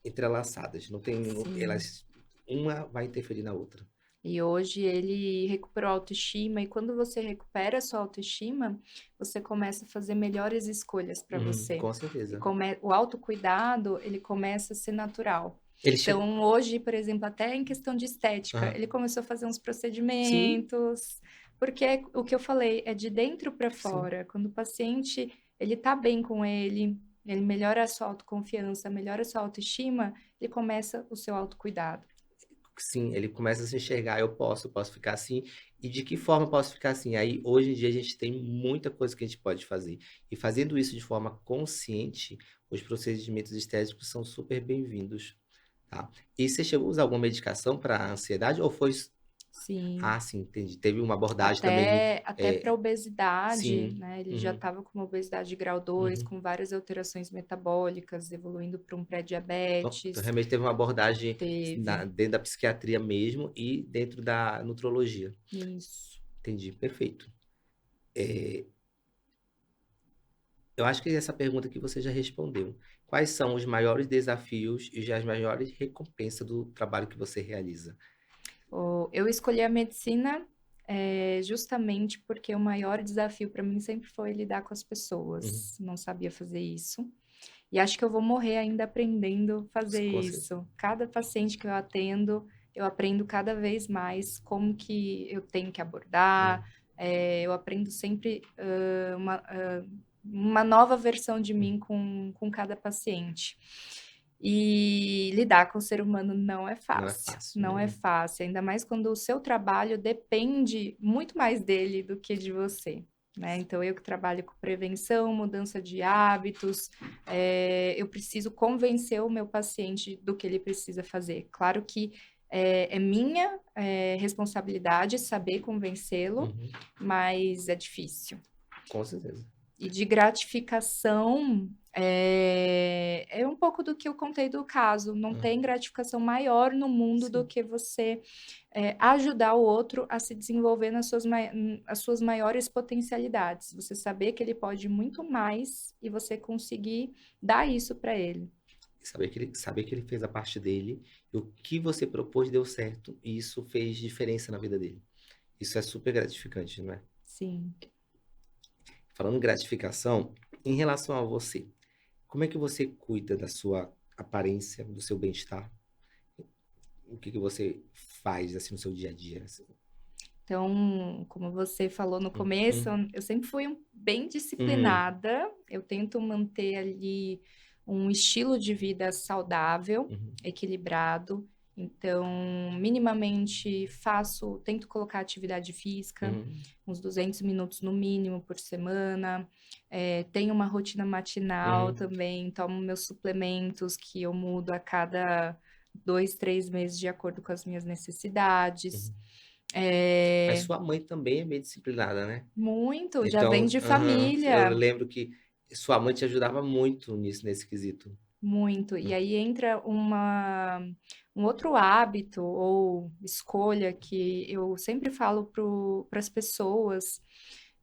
entrelaçadas. Não tem, Sim. elas, uma vai interferir na outra. E hoje ele recuperou a autoestima, e quando você recupera a sua autoestima, você começa a fazer melhores escolhas para você. Com certeza. O autocuidado, ele começa a ser natural. Ele chegou. Então, hoje, por exemplo, até em questão de estética, Aham. ele começou a fazer uns Sim, procedimentos, porque o que eu falei é de dentro para sim. fora. Quando o paciente, ele tá bem com ele melhora a sua autoconfiança, melhora a sua autoestima, ele começa o seu autocuidado. Sim, ele começa a se enxergar, posso ficar assim, e de que forma eu posso ficar assim? Aí, hoje em dia, a gente tem muita coisa que a gente pode fazer. E fazendo isso de forma consciente, os procedimentos estéticos são super bem-vindos, tá? E você chegou a usar alguma medicação para ansiedade ou foi... Sim. Ah, sim, entendi. Teve uma abordagem também, Até para obesidade, sim, né? Ele já estava com uma obesidade grau 2, uhum. com várias alterações metabólicas, evoluindo para um Então, pré-diabetes. realmente teve uma abordagem Teve dentro da psiquiatria mesmo e dentro da nutrologia. isso. Entendi, perfeito. Eu acho que essa pergunta que você já respondeu. Quais são os maiores desafios e as maiores recompensas do trabalho que você realiza? Eu escolhi a medicina justamente porque o maior desafio para mim sempre foi lidar com as Uhum. pessoas. Não sabia fazer isso. E acho que eu vou morrer ainda aprendendo a fazer Com certeza. isso. Cada paciente que eu aprendo cada vez mais como que eu tenho que abordar. Eu aprendo sempre uma nova versão de mim com cada paciente. E lidar com o ser humano não é Não é fácil, fácil, não é né? fácil, ainda mais quando o seu trabalho depende muito mais dele do que de você. Né? Então, eu que trabalho com prevenção, mudança de hábitos, eu preciso convencer o meu paciente do que ele precisa fazer. Claro que é minha responsabilidade saber convencê-lo, mas é difícil. Com certeza. E de gratificação, é um pouco do que eu contei do caso. Não tem gratificação maior no mundo do Sim. que você ajudar o outro a se desenvolver nas suas maiores potencialidades. Você saber que ele pode muito mais e você conseguir dar isso para ele. Saber que ele fez a parte dele e o que você propôs deu certo e isso fez diferença na vida dele. Isso é super gratificante, não é? Sim. Falando em gratificação, em relação a você, como é que você cuida da sua aparência, do seu bem-estar? O que você faz assim no seu dia a dia? Assim? Então, como você falou no começo, eu sempre fui bem disciplinada. Eu tento manter ali um estilo de vida saudável, equilibrado. Então, minimamente tento colocar atividade física, Uhum. uns 200 minutos no mínimo por semana. Tenho uma rotina matinal Uhum. também, tomo meus suplementos que eu mudo a cada 2, 3 meses de acordo com as minhas necessidades. Uhum. Mas Eh, sua mãe também é bem disciplinada, né? Muito, já vem Então, de aham, eu família. lembro que sua mãe te ajudava muito nisso, nesse quesito. Muito. E Hum. aí entra um outro hábito ou escolha que eu sempre falo para as pessoas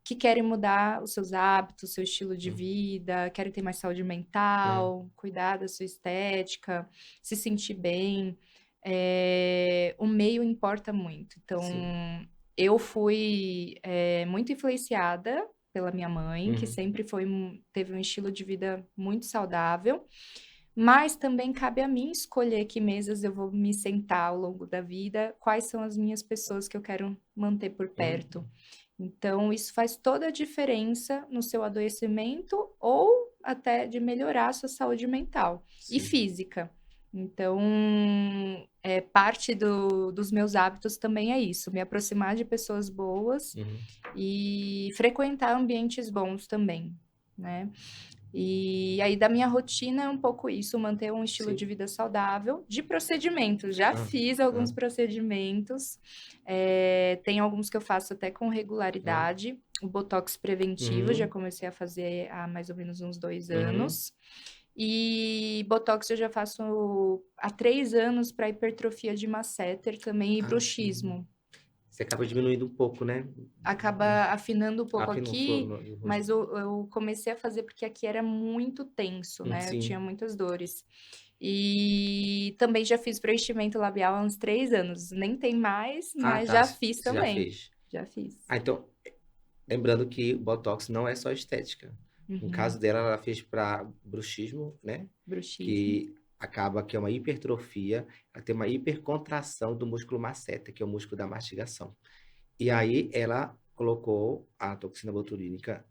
que querem mudar os seus hábitos, seu estilo de Hum. vida, querem ter mais saúde Hum. mental, cuidar da sua estética, se sentir bem. O meio importa muito. Então, Sim. eu fui, muito influenciada pela minha mãe, que Uhum. sempre teve um estilo de vida muito saudável. Mas também cabe a mim escolher que mesas eu vou me sentar ao longo da vida, quais são as minhas pessoas que eu quero manter por perto. Uhum. Então, isso faz toda a diferença no seu adoecimento ou até de melhorar a sua saúde mental e Sim. física. Então, parte dos meus hábitos também é isso, me aproximar de pessoas boas Uhum. e frequentar ambientes bons também, né? E aí da minha rotina é um pouco isso, manter um estilo de Sim. vida saudável, de procedimentos. Já Hã. fiz alguns Hã. procedimentos, tem alguns que eu faço até com Hã. regularidade. O botox preventivo já Uhum. comecei a fazer há mais ou menos uns 2 Uhum. anos. E botox eu já faço há 3 anos para hipertrofia de masseter também e Ah, sim. bruxismo. Você acaba diminuindo um pouco, né? Acaba afinando um pouco Afina o flor aqui, no rosto. mas eu comecei a fazer porque aqui era muito tenso, né, eu tinha Sim. muitas dores. E também já fiz preenchimento labial há uns 3 anos, nem tem mais, Ah, mas tá. já Você fiz já também, fez. já fiz. Ah, então, lembrando que o botox não é só estética. No Uhum. caso dela, ela fez para bruxismo, né? Bruxismo. Que acaba que é uma hipertrofia, ela tem uma hipercontração do músculo masseter, que é o músculo da mastigação. E aí ela colocou a toxina botulínica,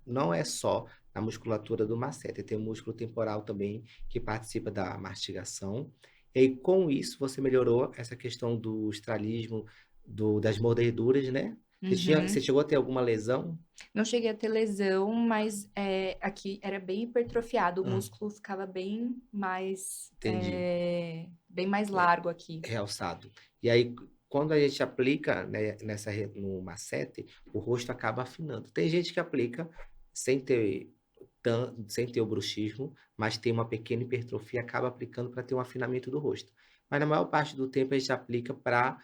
não é só na musculatura do masseter, tem o músculo temporal também que participa da mastigação. E aí, com isso, você melhorou essa questão do estralismo, das mordeduras, né? Você Uhum. chegou a ter alguma lesão? Não cheguei a ter lesão, mas, aqui era bem hipertrofiado, o Ah, músculo ficava entendi. bem mais É, largo aqui. realçado. E aí, quando a gente aplica, né, no macete, o rosto acaba afinando. Tem gente que aplica sem ter, sem ter o bruxismo, mas tem uma pequena hipertrofia, acaba aplicando para ter um afinamento do rosto. Mas na maior parte do tempo a gente aplica para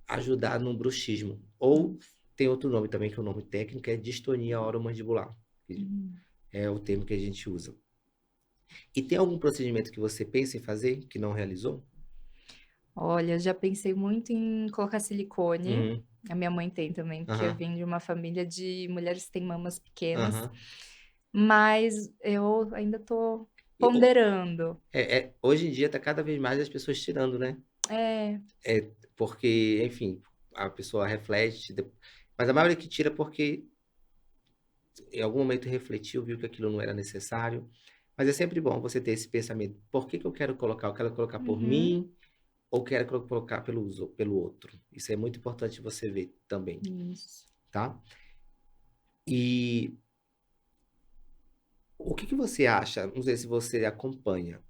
ajudar no bruxismo. Ou Isso. tem outro nome também, que é o nome técnico, é distonia oromandibular, que Uhum. é o termo que a gente usa. E tem algum procedimento que você pensa em fazer que não realizou? Olha, já pensei muito em colocar silicone. Uhum. A minha mãe tem também, porque eu Aham. vim de uma família de mulheres que têm mamas pequenas, Aham. mas eu ainda tô E ponderando. hoje em dia está cada vez mais as pessoas tirando, né? É, Porque, enfim, a pessoa reflete, mas a maioria que tira porque em algum momento refletiu, viu que aquilo não era necessário. Mas é sempre bom você ter esse pensamento: por que que eu quero colocar? Eu quero colocar por uhum, mim ou quero colocar pelo outro? Isso é muito importante você ver também, isso. tá? E o que que você acha, não sei se você acompanha,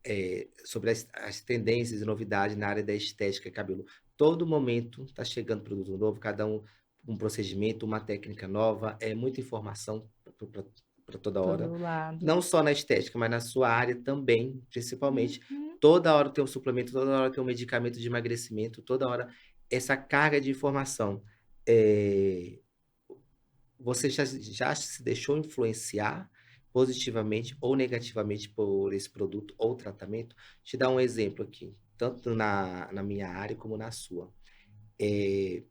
sobre as tendências e novidades na área da estética e cabelo? Todo momento está chegando produto novo, cada um procedimento, uma técnica nova, é muita informação para toda hora. Todo lado. Não só na estética, mas na sua área também, principalmente. Uhum. Toda hora tem um suplemento, toda hora tem um medicamento de emagrecimento, toda hora essa carga de informação. Eh, Você já se deixou influenciar positivamente ou negativamente por esse produto ou tratamento? Te dar um exemplo aqui, tanto na minha área como na sua. Eh,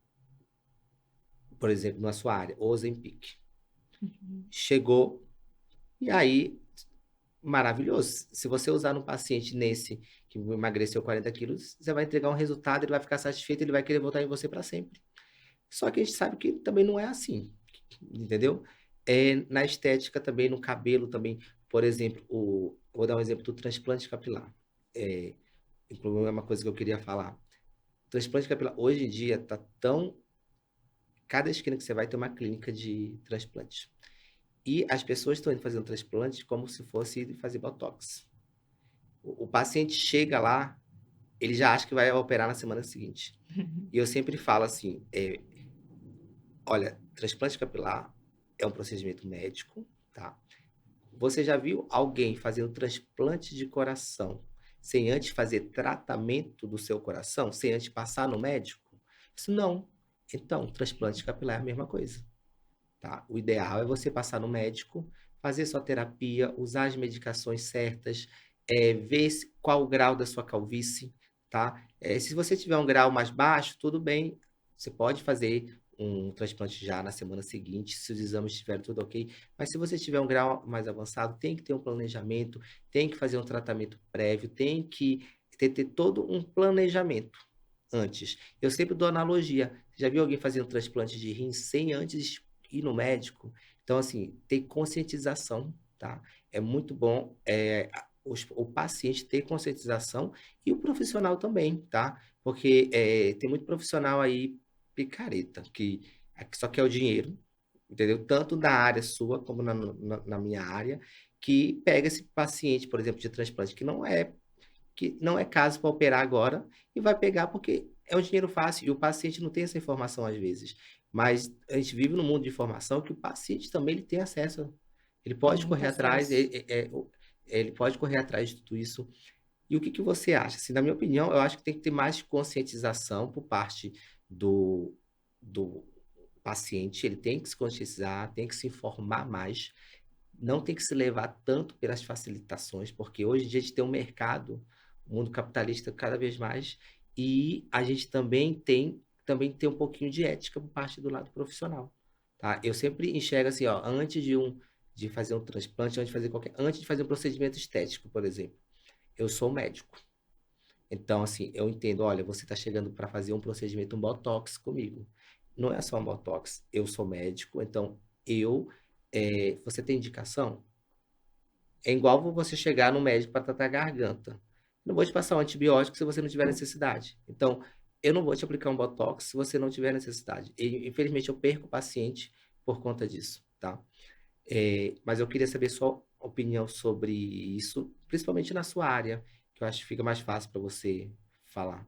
por exemplo, na sua área, o Ozempic. Uhum. Chegou, e aí, maravilhoso. Se você usar num paciente nesse que emagreceu 40 quilos, você vai entregar um resultado, ele vai ficar satisfeito, ele vai querer voltar em você para sempre. Só que a gente sabe que também não é assim, entendeu? Na estética também, no cabelo também, por exemplo, vou dar um exemplo do transplante capilar. É, inclusive é uma coisa que eu queria falar. transplante capilar, hoje em dia, tá tão... Cada esquina que você vai ter uma clínica de transplante. E as pessoas estão indo fazendo transplante como se fosse fazer botox. O paciente chega lá, ele já acha que vai operar na semana seguinte. E eu sempre falo assim, olha, transplante capilar é um procedimento médico, tá? Você já viu alguém fazendo transplante de coração sem antes fazer tratamento do seu coração, sem antes passar no médico? Isso não. Então, transplante capilar é a mesma coisa, tá? O ideal é você passar no médico, fazer sua terapia, usar as medicações certas, ver qual o grau da sua calvície, tá? Se você tiver um grau mais baixo, tudo bem, você pode fazer um transplante já na semana seguinte, se os exames estiverem tudo ok. Mas se você tiver um grau mais avançado, tem que ter um planejamento, tem que fazer um tratamento prévio, tem que ter todo um planejamento antes. Eu sempre dou analogia. Já viu alguém fazendo transplante de rim sem antes ir no médico? Então, assim, ter conscientização, tá? É muito bom o paciente ter conscientização e o profissional também, tá? Porque tem muito profissional aí picareta, que só quer o dinheiro, entendeu? Tanto na área sua como na minha área, que pega esse paciente, por exemplo, de transplante, que não é caso para operar agora, e vai pegar porque é um dinheiro fácil, e o paciente não tem essa informação às vezes. Mas a gente vive num mundo de informação que o paciente também ele tem acesso. Ele pode Muito correr atrás, acesso. ele pode correr atrás de tudo isso. E o que que você acha? Assim, na minha opinião, eu acho que tem que ter mais conscientização por parte do paciente. Ele tem que se conscientizar, tem que se informar mais, não tem que se levar tanto pelas facilitações, porque hoje em dia a gente tem um mercado, um mundo capitalista cada vez mais, e a gente também tem um pouquinho de ética por parte do lado profissional, tá? Eu sempre enxergo assim, ó, de fazer um transplante, antes de fazer um procedimento estético, por exemplo, eu sou médico. Então, assim, eu entendo, olha, você está chegando para fazer um procedimento, um botox comigo. Não é só um botox, eu sou médico, então você tem indicação? É igual você chegar no médico para tratar a garganta. Não vou te passar um antibiótico se você não tiver necessidade. Então, eu não vou te aplicar um botox se você não tiver necessidade. E, infelizmente, eu perco o paciente por conta disso, tá? Mas eu queria saber sua opinião sobre isso, principalmente na sua área, que eu acho que fica mais fácil para você falar.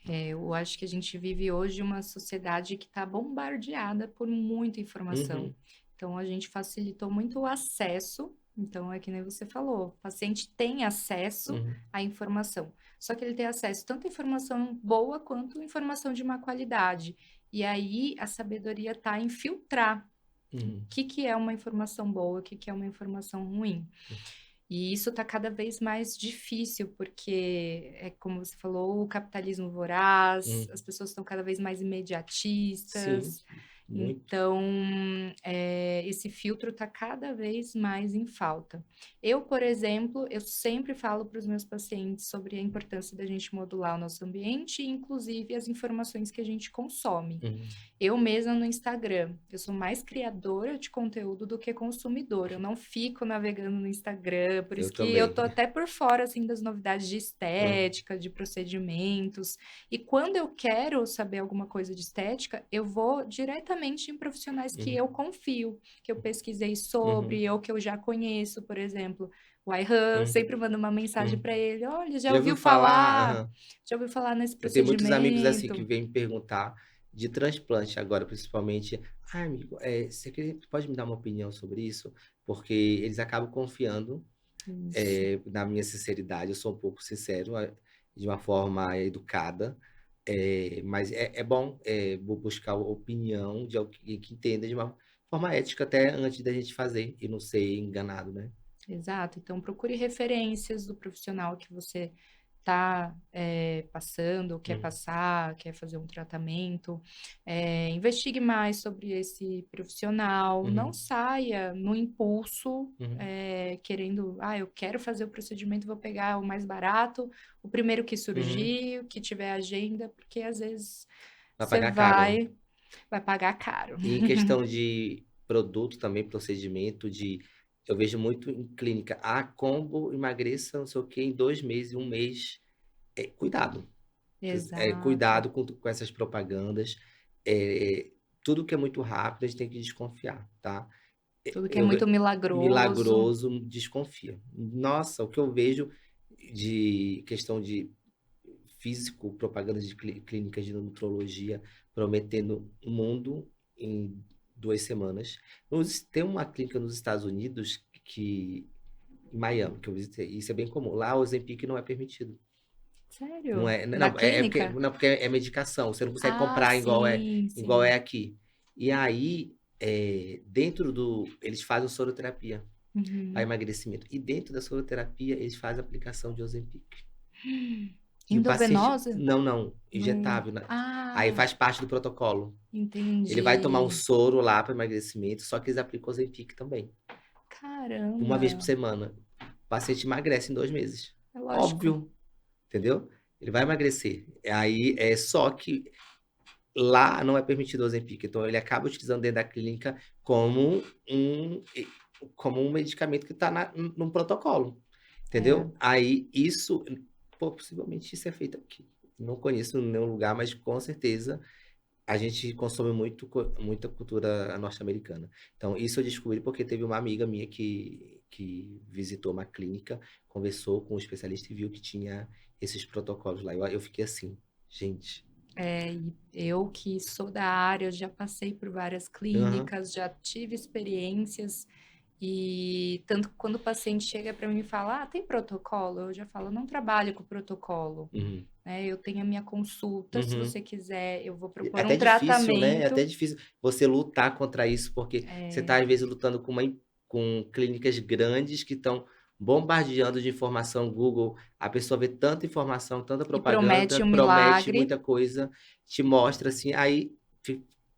Eu acho que a gente vive hoje uma sociedade que está bombardeada por muita informação. Uhum, Então, a gente facilitou muito o acesso. Então, é que nem você falou, o paciente tem acesso uhum, à informação. Só que ele tem acesso tanto a informação boa quanto informação de má qualidade. E aí, a sabedoria está em filtrar o uhum, que que é uma informação boa, o que que é uma informação ruim. E isso está cada vez mais difícil, porque é como você falou, o capitalismo voraz, uhum. as pessoas estão cada vez mais Sim, imediatistas. muito. Então, esse filtro está cada vez mais em falta. Eu, por exemplo, eu sempre falo para os meus pacientes sobre a importância da gente modular o nosso ambiente, inclusive as informações que a gente consome. Uhum. Eu mesma no Instagram, eu sou mais criadora de conteúdo do que consumidora. Eu não fico navegando no Instagram, por Eu isso que eu também. tô até por fora assim das novidades de Uhum, estética, de procedimentos. E quando eu quero saber alguma coisa de estética, eu vou diretamente em profissionais que uhum, eu confio, que eu pesquisei uhum, sobre ou que eu já conheço, por exemplo. O Ayhan, uhum, sempre mando uma mensagem uhum. para ele: "Olha, Já ouviu falar? Aham. já ouviu falar nesse Eu tenho muitos amigos assim que procedimento?" vêm me perguntar de transplante agora, principalmente. Ah, amigo, pode me dar uma opinião sobre isso? Porque eles acabam confiando Isso. na minha sinceridade. Eu sou um pouco sincero, de uma forma educada, mas é bom buscar a opinião de alguém que entenda de uma forma ética até antes da gente fazer e não ser enganado, né? Exato. Então, procure referências do profissional que você está passando, ou quer Uhum, passar, quer fazer um tratamento. Investigue mais sobre esse profissional. Não uhum, saia no impulso, uhum, querendo, eu quero fazer o procedimento, vou pegar o mais barato, o primeiro que uhum. surgir, o que tiver agenda, porque às vezes Vai você pagar caro, né? vai pagar caro. E em questão de produto também, procedimento eu vejo muito em clínica, combo, emagreça, não sei o quê, em 2 meses, um mês. Cuidado. Exato. Cuidado com essas propagandas. É, tudo que é muito rápido, a gente tem que desconfiar, tá? Tudo que é Eu, muito milagroso. milagroso, desconfia. Nossa, o que eu vejo de questão de físico, propaganda de clínicas de nutrologia prometendo o mundo em 2 semanas. Tem uma clínica nos Estados Unidos em Miami, que eu visitei. Isso é bem comum. Lá o Ozempic não é permitido. Não Sério? é, Na não, porque, clínica? não, porque é medicação. Você não consegue Ah, comprar sim, igual é sim. aqui. E aí, dentro eles fazem soroterapia para Uhum. emagrecimento. E dentro da soroterapia, eles fazem a aplicação de Ozempic. E o paciente, Endovenosa? não, No... injetável, né? Aí Ah, faz parte do protocolo. Ele vai tomar um entendi. soro lá para emagrecimento, só que eles aplicam Ozempic também. Uma vez por Caramba. semana. O paciente emagrece em 2 meses. É lógico. Óbvio, entendeu? Ele vai emagrecer. Aí é só que lá não é permitido o Ozempic, então ele acaba utilizando dentro da clínica um, como um medicamento que está num protocolo, É, entendeu? Aí isso, pô, possivelmente isso é feito aqui. Não conheço em nenhum lugar, mas com certeza a gente consome muita cultura norte-americana. Então, isso eu descobri porque teve uma amiga minha que visitou uma clínica, conversou com um especialista e viu que tinha esses protocolos lá. Eu fiquei assim, gente. e eu que sou da área, já passei por várias Aham, clínicas, já tive experiências, e tanto que quando o paciente chega para mim e fala, ah, tem protocolo? Eu já falo, eu não trabalho com protocolo, uhum, né? Eu tenho a minha consulta, se uhum. você quiser, eu vou É propor um até difícil, né? É até tratamento. difícil você lutar contra isso, porque você está, às vezes, lutando com clínicas grandes que estão bombardeando de informação Google. A pessoa vê tanta informação, tanta E promete propaganda, um promete milagre. muita coisa, te mostra assim. Aí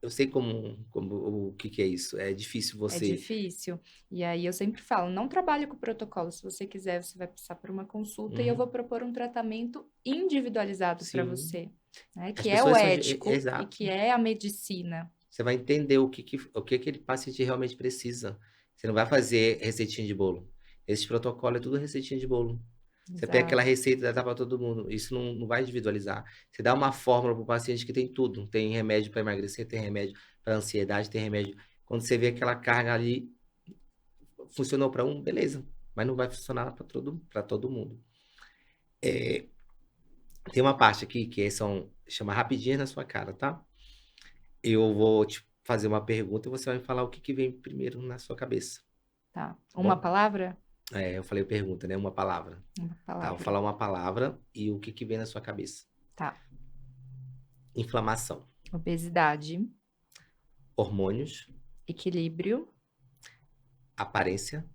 eu sei o que é isso. É difícil É você. difícil. E aí eu sempre falo, não trabalho com protocolo. Se você quiser, você vai passar por uma consulta e eu Uhum, vou propor um tratamento individualizado para sim. você, né? As Que é o pessoas são. ético e Exato. que é a medicina. Você vai entender o que aquele paciente realmente precisa. Você não vai fazer receitinha de bolo. Esse protocolo é tudo receitinha de bolo. Você pega aquela Exato. receita e dá para todo mundo. Isso não vai individualizar. Você dá uma fórmula para o paciente que tem tudo. Tem remédio para emagrecer, tem remédio para ansiedade, tem remédio. Quando você vê aquela carga ali, funcionou para um, beleza. Mas não vai funcionar para todo mundo. Tem uma parte aqui chama rapidinhas na sua cara, tá? Eu vou te fazer uma pergunta e você vai me falar o que vem primeiro na sua cabeça, Tá. tá Uma bom? palavra? Eu falei pergunta, né? Uma palavra. Uma Tá, eu vou palavra. falar uma palavra e o que vem na sua cabeça. Tá. Inflamação, Obesidade, hormônios, equilíbrio, aparência,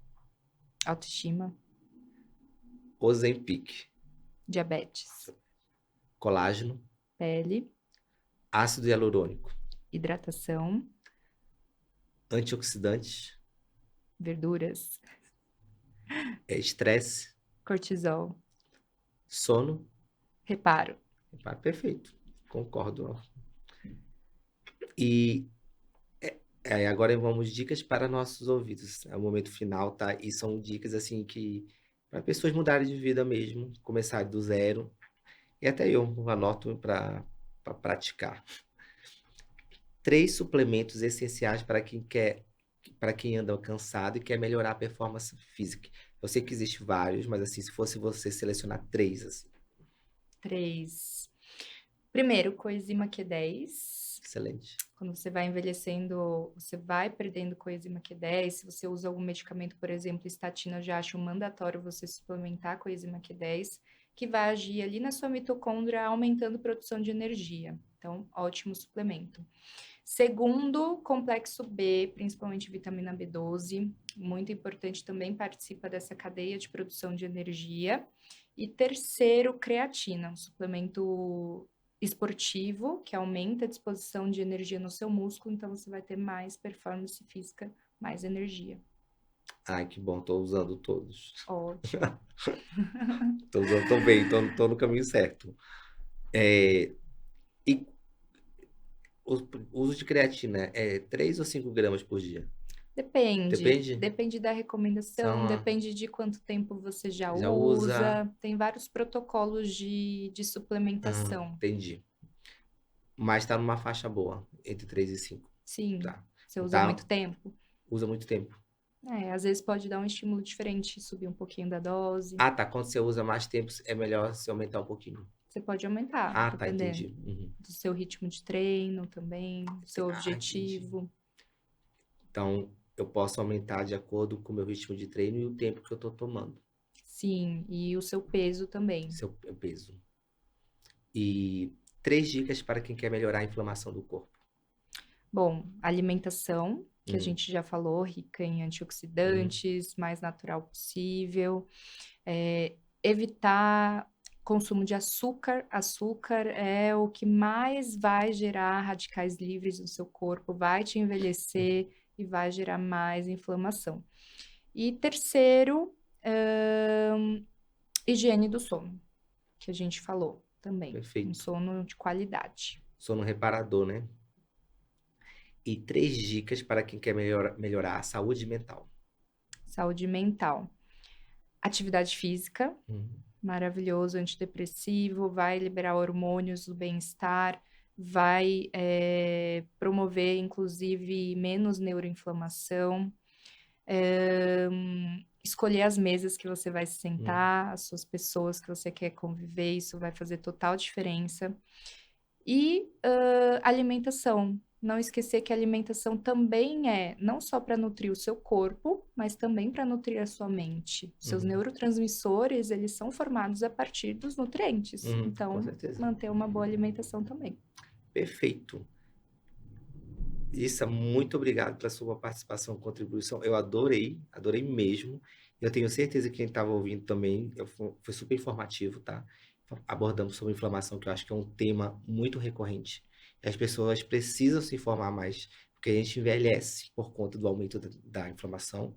autoestima, Ozempic, diabetes, colágeno, pele, ácido hialurônico, hidratação, antioxidantes, verduras, estresse, cortisol, sono. reparo. Perfeito, concordo. E agora vamos dicas para nossos ouvidos. É o momento final, tá? E são dicas assim que para pessoas mudarem de vida mesmo, começarem do zero. E até eu anoto para praticar. 3 suplementos essenciais para quem anda cansado e quer melhorar a performance física. Eu sei que existem vários, mas assim, se fosse você selecionar 3, assim, 3. Primeiro, coenzima Q10. excelente. Quando você vai envelhecendo, você vai perdendo coenzima Q10. Se você usa algum medicamento, por exemplo, estatina, eu já acho mandatório você suplementar coenzima Q10, que vai agir ali na sua mitocôndria, aumentando a produção de energia. Então, ótimo suplemento. Segundo, complexo B, principalmente vitamina B12, muito importante, também participa dessa cadeia de produção de energia. E terceiro, creatina, um suplemento esportivo que aumenta a disposição de energia no seu músculo, então você vai ter mais performance física, mais energia. Ai, que bom, estou usando todos. Ótimo. Estou usando, tô bem, tô no caminho certo. É, e o uso de creatina é 3 ou 5 gramas por dia? Depende. Depende? Depende da recomendação, São, depende de quanto tempo você já já usa. usa. Tem vários protocolos de suplementação. Entendi. Mas tá numa faixa boa, entre 3 e 5. Sim. Tá. Você usa há Tá, muito tempo? usa muito tempo. Às vezes pode dar um estímulo diferente, subir um pouquinho da dose. Ah, tá. Quando você usa mais tempo, é melhor se aumentar um pouquinho. Você pode aumentar, Ah, tá, dependendo entendi. Uhum. do seu ritmo de treino também, do seu Ah, entendi. objetivo. Então, eu posso aumentar de acordo com o meu ritmo de treino e o tempo que eu tô tomando, Sim, e o seu peso também. seu peso. E 3 dicas para quem quer melhorar a inflamação do corpo. Bom, alimentação, que a Hum, gente já falou, rica em uhum, antioxidantes, mais natural possível. Evitar consumo de açúcar. Açúcar é o que mais vai gerar radicais livres no seu corpo, vai te envelhecer e vai gerar mais inflamação. E terceiro, higiene do sono, que a gente falou também. Um perfeito. sono de qualidade. Sono reparador, né? E 3 dicas para quem quer melhorar a saúde mental. Saúde mental. Atividade física, Uhum, maravilhoso, antidepressivo, vai liberar hormônios do bem-estar, vai promover, inclusive, menos neuroinflamação. Escolher as mesas que você vai se uhum, sentar, as suas pessoas que você quer conviver, isso vai fazer total diferença. E alimentação. Não esquecer que a alimentação também é não só para nutrir o seu corpo, mas também para nutrir a sua mente. Seus uhum, neurotransmissores, eles são formados a partir dos nutrientes. com Então, certeza. manter uma boa alimentação também. Perfeito. Issa, muito obrigado pela sua participação e contribuição. Eu adorei, adorei mesmo. Eu tenho certeza que quem estava ouvindo também foi super informativo, tá? Abordamos sobre inflamação, que eu acho que é um tema muito recorrente. E as pessoas precisam se informar mais, porque a gente envelhece por conta do aumento da inflamação.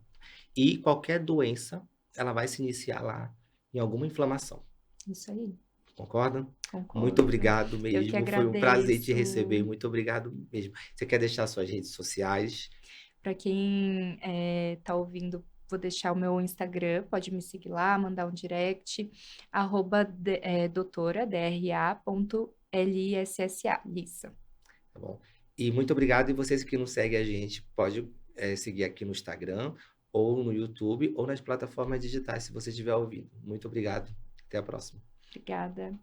E qualquer doença, ela vai se iniciar lá em alguma inflamação. Isso aí, Concorda? Muito concordo. obrigado Eu que mesmo. Foi um prazer te receber. agradeço. Muito obrigado mesmo. Você quer deixar suas redes sociais? Para quem está ouvindo, vou deixar o meu Instagram, pode me seguir lá, mandar um direct, doutora, DRA.LISSA, Lissa. Tá bom? E muito obrigado. E vocês que não seguem a gente, pode seguir aqui no Instagram, ou no YouTube, ou nas plataformas digitais, se você estiver ouvindo. Muito obrigado. Até a próxima. Obrigada.